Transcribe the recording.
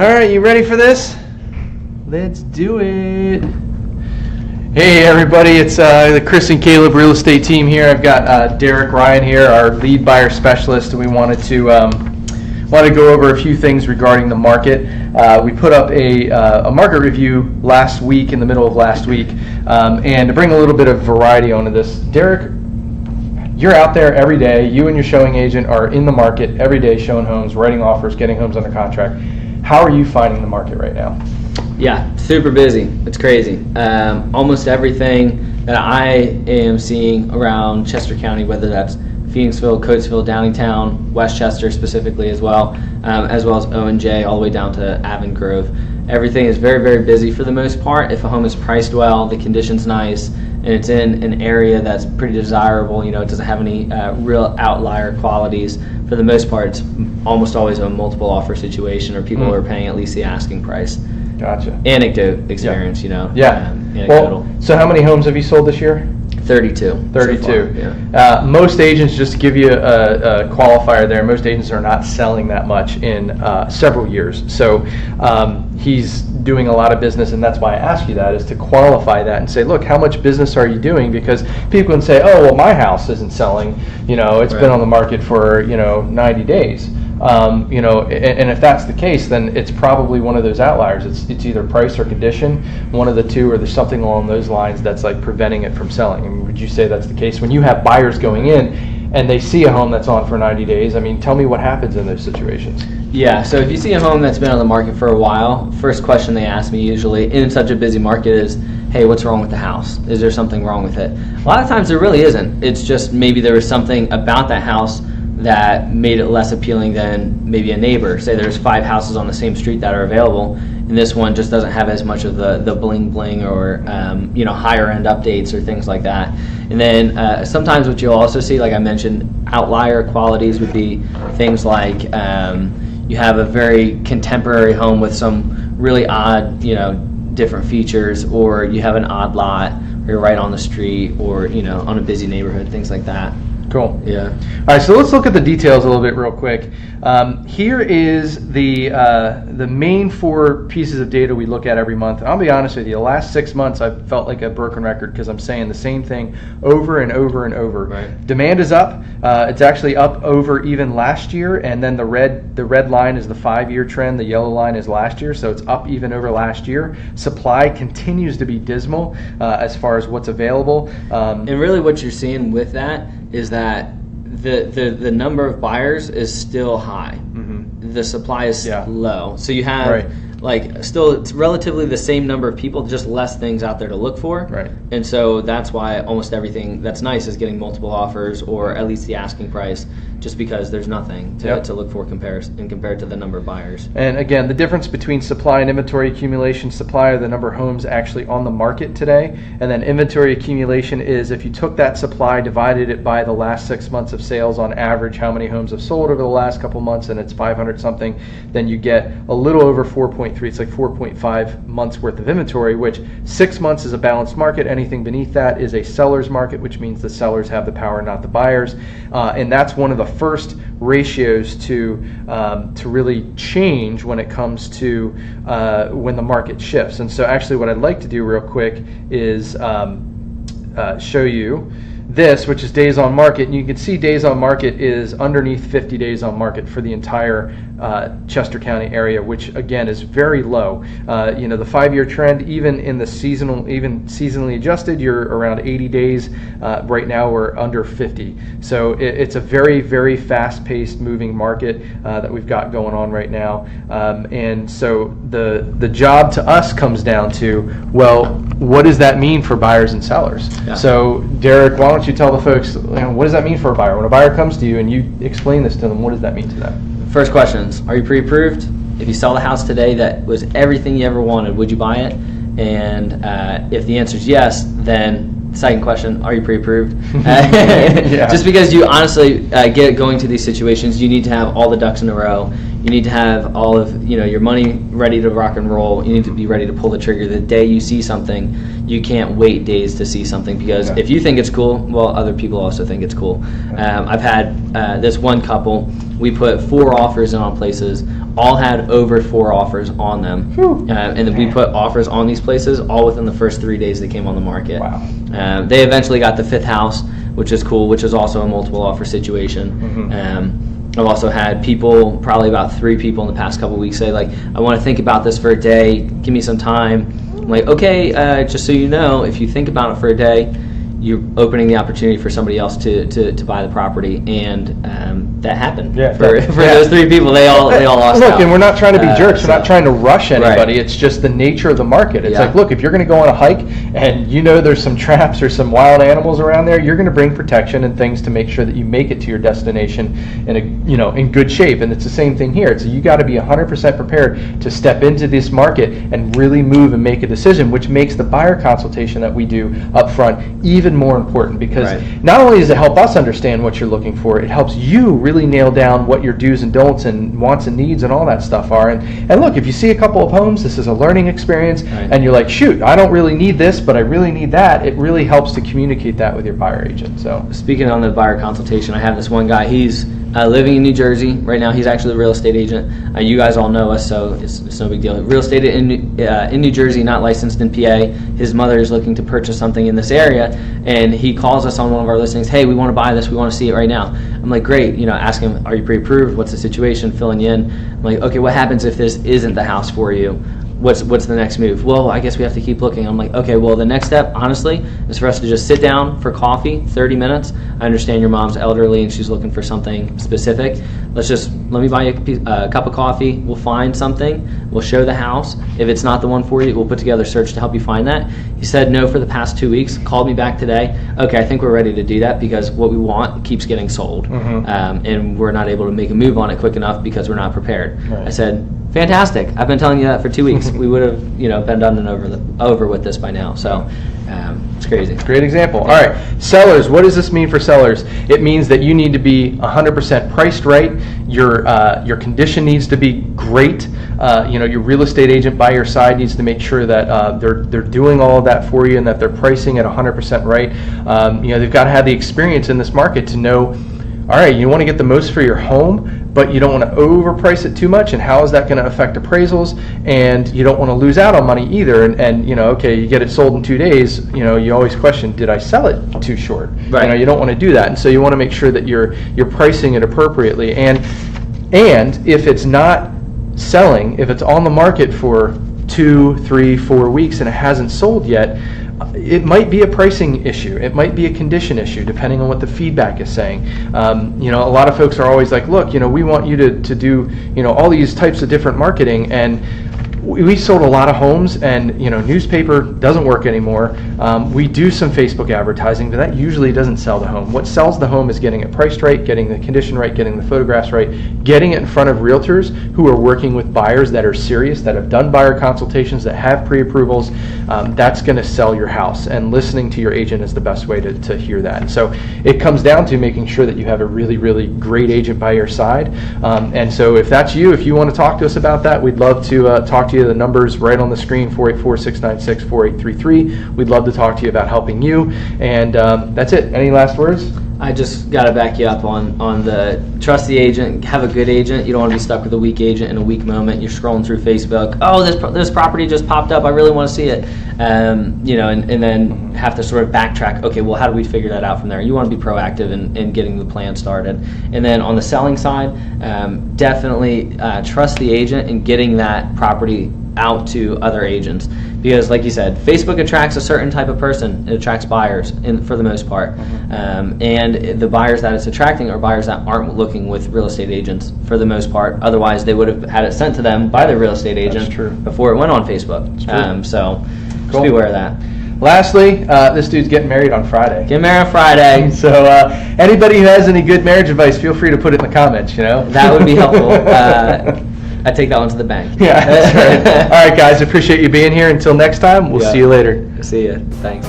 All right, you ready for this? Let's do it. Hey everybody, it's the Chris and Caleb real estate team here. I've got Derek Ryan here, our lead buyer specialist, and we wanted to go over a few things regarding the market. We put up a market review last week, in the middle of last week, and to bring a little bit of variety onto this, Derek, you're out there every day. You and your showing agent are in the market every day, showing homes, writing offers, getting homes under contract. How are you finding the market right now? Yeah, super busy. It's crazy. Almost everything that I am seeing around Chester County, whether that's Phoenixville, Coatesville, Downingtown, Westchester specifically as well as O&J, all the way down to Avon Grove. Everything is very, very busy for the most part. If a home is priced well, the condition's nice, and it's in an area that's pretty desirable, it doesn't have any real outlier qualities. For the most part, it's almost always a multiple offer situation, or people are paying at least the asking price. Gotcha. Anecdote experience, Yeah. Anecdotal. Well, so how many homes have you sold this year? 32. 32. So far, Most agents, just to give you a qualifier there, most agents are not selling that much in several years. So he's doing a lot of business, and that's why I ask you that, is to qualify that and say, look, how much business are you doing? Because people can say, oh, well, my house isn't selling. It's been on the market for 90 days. And if that's the case, then it's probably one of those outliers. It's either price or condition, one of the two, or there's something along those lines that's like preventing it from selling. I mean, would you say that's the case when you have buyers going in and they see a home that's on for 90 days? I mean, tell me what happens in those situations. Yeah, so if you see a home that's been on the market for a while, first question they ask me usually in such a busy market is, hey, what's wrong with the house? Is there something wrong with it? A lot of times there really isn't. It's just maybe there was something about that house that made it less appealing than maybe a neighbor. Say there's 5 houses on the same street that are available, and this one just doesn't have as much of the bling bling or higher end updates or things like that. And then sometimes what you'll also see, like I mentioned, outlier qualities would be things like you have a very contemporary home with some really odd, different features, or you have an odd lot, or you're right on the street, or on a busy neighborhood, things like that. Cool. Yeah. All right, so let's look at the details a little bit real quick. Here is the main 4 pieces of data we look at every month. And I'll be honest with you, the last 6 months I've felt like a broken record because I'm saying the same thing over and over and over. Right. Demand is up. It's actually up over even last year, and then the red line is the 5-year trend. The yellow line is last year, so it's up even over last year. Supply continues to be dismal as far as what's available. And really what you're seeing with that is that the number of buyers is still high. Mm-hmm. The supply is low. So you have still it's relatively the same number of people, just less things out there to look for. Right. And so that's why almost everything that's nice is getting multiple offers, or at least the asking price, just because there's nothing to look for compared to the number of buyers. And again, the difference between supply and inventory accumulation: supply are the number of homes actually on the market today, and then inventory accumulation is if you took that supply, divided it by the last 6 months of sales on average, how many homes have sold over the last couple months, and it's 500 something, then you get a little over 4.3. It's like 4.5 months worth of inventory, which 6 months is a balanced market. Anything beneath that is a seller's market, which means the sellers have the power, not the buyers. And that's one of the first ratios to really change when it comes to when the market shifts. And so actually what I'd like to do real quick is show you this, which is days on market, and you can see days on market is underneath 50 days on market for the entire Chester County area, which again is very low. The 5-year trend, even seasonally adjusted, you're around 80 days. Right now we're under 50. So it's a very, very fast-paced moving market that we've got going on right now. And so the job to us comes down to, well, what does that mean for buyers and sellers? Yeah. So Derek, why don't you tell the folks, what does that mean for a buyer? When a buyer comes to you and you explain this to them, what does that mean to them? First questions, are you pre-approved? If you saw the house today that was everything you ever wanted, would you buy it? And if the answer is yes, then second question, are you pre-approved? Just because you honestly get going to these situations, you need to have all the ducks in a row. You need to have all of your money ready to rock and roll. You need to be ready to pull the trigger the day you see something. You can't wait days to see something, because if you think it's cool, well, other people also think it's cool. I've had this one couple. We put 4 offers in on places all had over 4 offers on them. And then we put offers on these places all within the first 3 days they came on the market. Wow. They eventually got the 5th house, which is cool, which is also a multiple offer situation. I've also had people, probably about 3 people in the past couple of weeks, say, like, I want to think about this for a day, give me some time. I'm like, okay, just so you know, if you think about it for a day, you're opening the opportunity for somebody else to buy the property, and that happened. For those 3 people, they all lost out. Look, and we're not trying to be jerks. We're not trying to rush anybody. Right. It's just the nature of the market. It's Yeah. like, look, if you're going to go on a hike and you know there's some traps or some wild animals around there, you're going to bring protection and things to make sure that you make it to your destination in good shape. And it's the same thing here. So you got to be 100% prepared to step into this market and really move and make a decision, which makes the buyer consultation that we do up front even more important, because Right. not only does it help us understand what you're looking for, it helps you really nail down what your do's and don'ts and wants and needs and all that stuff are. And look, if you see a couple of homes, this is a learning experience, Right. and you're like, shoot, I don't really need this, but I really need that, it really helps to communicate that with your buyer agent. So Speaking on the buyer consultation, I have this one guy. He's living in New Jersey right now. He's actually a real estate agent. You guys all know us, so it's no big deal. Real estate in New Jersey, not licensed in PA. His mother is looking to purchase something in this area, and he calls us on one of our listings. Hey, we want to buy this. We want to see it right now. I'm like, great. Ask him, are you pre-approved? What's the situation? Filling you in. I'm like, okay, what happens if this isn't the house for you? What's the next move? Well, I guess we have to keep looking. I'm like, okay, well, the next step, honestly, is for us to just sit down for coffee, 30 minutes. I understand your mom's elderly and she's looking for something specific. Let me buy you a cup of coffee. We'll find something. We'll show the house. If it's not the one for you, we'll put together a search to help you find that. He said no for the past 2 weeks, called me back today. Okay, I think we're ready to do that because what we want keeps getting sold. And we're not able to make a move on it quick enough because we're not prepared. Right. I said, fantastic. I've been telling you that for 2 weeks. We would have, been done and over with this by now. So it's crazy. great example. All right, sellers, what does this mean for sellers? It means that you need to be 100% priced right. Your condition needs to be great. Your real estate agent by your side needs to make sure that they're doing all of that for you and that they're pricing at 100% right. They've got to have the experience in this market to know, all right, you want to get the most for your home, but you don't want to overprice it too much, and how is that going to affect appraisals? And you don't want to lose out on money either. And okay, you get it sold in 2 days, you always question, did I sell it too short? Right. You don't want to do that. And so you want to make sure that you're pricing it appropriately. And if it's not selling, if it's on the market for 2, 3, 4 weeks and it hasn't sold yet, it might be a pricing issue. It might be a condition issue, depending on what the feedback is saying. A lot of folks are always like, look, we want you to do, all these types of different marketing, and we sold a lot of homes, and newspaper doesn't work anymore. We do some Facebook advertising, but that usually doesn't sell the home. What sells the home is getting it priced right, getting the condition right, getting the photographs right, getting it in front of realtors who are working with buyers that are serious, that have done buyer consultations, that have pre-approvals. That's going to sell your house, and listening to your agent is the best way to hear that. And so it comes down to making sure that you have a really, really great agent by your side. And so if that's you, if you want to talk to us about that, we'd love to talk to you. The number's right on the screen, 484-696-4833. We'd love to talk to you about helping you. And that's it. Any last words? I just got to back you up on the trust the agent, have a good agent. You don't want to be stuck with a weak agent in a weak moment. You're scrolling through Facebook. Oh, this property just popped up. I really want to see it. And then have to sort of backtrack. Okay, well, how do we figure that out from there? You want to be proactive in getting the plan started. And then on the selling side, definitely trust the agent in getting that property out to other agents, because like you said, Facebook attracts a certain type of person. It attracts buyers for the most part, and the buyers that it's attracting are buyers that aren't looking with real estate agents for the most part. Otherwise they would have had it sent to them by the real estate agent before it went on Facebook. So just be aware of that. Lastly, this dude's getting married on Friday. Get married on Friday. So anybody who has any good marriage advice, feel free to put it in the comments. That would be helpful. I take that one to the bank. Yeah, that's right. All right, guys, appreciate you being here. Until next time, we'll see you later. See you. Thanks.